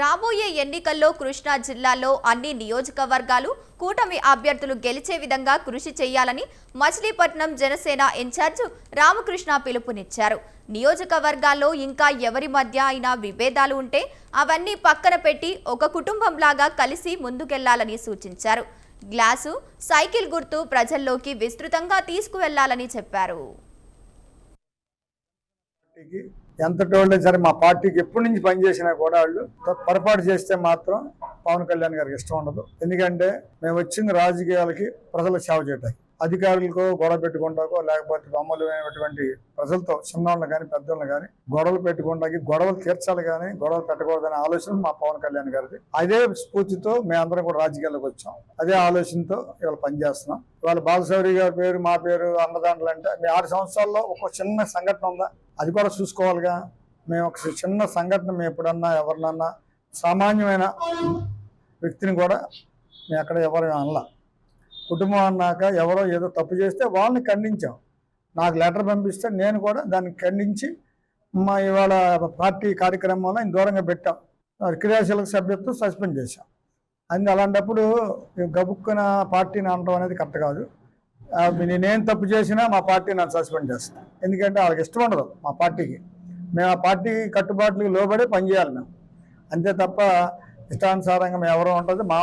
రాబోయే ఎన్నికల్లో కృష్ణా జిల్లాలో అన్ని నియోజకవర్గాలు కూటమి అభ్యర్థులు గెలిచే విధంగా కృషి చేయాలని మచిలీపట్నం జనసేన ఇన్ఛార్జ్ రామకృష్ణ పిలుపునిచ్చారు. నియోజకవర్గాల్లో ఇంకా ఎవరి మధ్య అయినా విభేదాలు ఉంటే అవన్నీ పక్కన పెట్టి ఒక కుటుంబంలాగా కలిసి ముందుకెళ్లాలని సూచించారు. గ్లాసు, సైకిల్ గుర్తు ప్రజల్లోకి విస్తృతంగా తీసుకువెళ్లాలని చెప్పారు. ఎంతటోళ్ళే సరే మా పార్టీకి ఎప్పటి నుంచి పనిచేసినా కూడా వాళ్ళు పొరపాటు చేస్తే మాత్రం పవన్ కళ్యాణ్ గారికి ఇష్టం ఉండదు. ఎందుకంటే మేము వచ్చింది రాజకీయాలకి ప్రజలకు సేవ చేయడానికి, అధికారులకు గొడవ పెట్టుకుంటాకో లేకపోతే బొమ్మలమైనటువంటి ప్రజలతో చిన్నవాళ్ళని కానీ పెద్దవాళ్ళని కానీ గొడవలు పెట్టుకుంటాకి, గొడవలు తీర్చాలి కానీ గొడవలు పెట్టకూడదనే ఆలోచన మా పవన్ కళ్యాణ్ గారిది. అదే స్ఫూర్తితో మేమందరం కూడా రాజకీయాల్లోకి వచ్చాం. అదే ఆలోచనతో ఇవాళ పనిచేస్తున్నాం. ఇవాళ బాలశౌరి గారి పేరు మా పేరు అన్నదాంట్లో అంటే మీ 6 సంవత్సరాల్లో ఒక చిన్న సంఘటన ఉందా? అది కూడా చూసుకోవాలిగా. మేము ఒక చిన్న సంఘటన మేము ఎప్పుడన్నా ఎవరినన్నా సామాన్యమైన వ్యక్తిని కూడా మేము అక్కడ ఎవరు అనలా. కుటుంబం అన్నాక ఎవరో ఏదో తప్పు చేస్తే వాళ్ళని ఖండించాం. నాకు లెటర్ పంపిస్తే నేను కూడా దాన్ని ఖండించి మా ఇవాళ పార్టీ కార్యక్రమంలో ఆయన దూరంగా పెట్టాం. క్రియాశీలక సభ్యత్వం సస్పెండ్ చేశాం. అలాంటప్పుడు గబుక్కున పార్టీని అనడం అనేది కరెక్ట్ కాదు. నేనేం తప్పు చేసినా మా పార్టీ నన్ను సస్పెండ్ చేస్తాను. ఎందుకంటే వాళ్ళకి ఇష్టం ఉండదు మా పార్టీకి. మేము ఆ పార్టీ కట్టుబాట్లకి లోబడి పనిచేయాలి మేము, అంతే తప్ప ఇష్టానుసారంగా మేము ఎవరో ఉంటుంది మా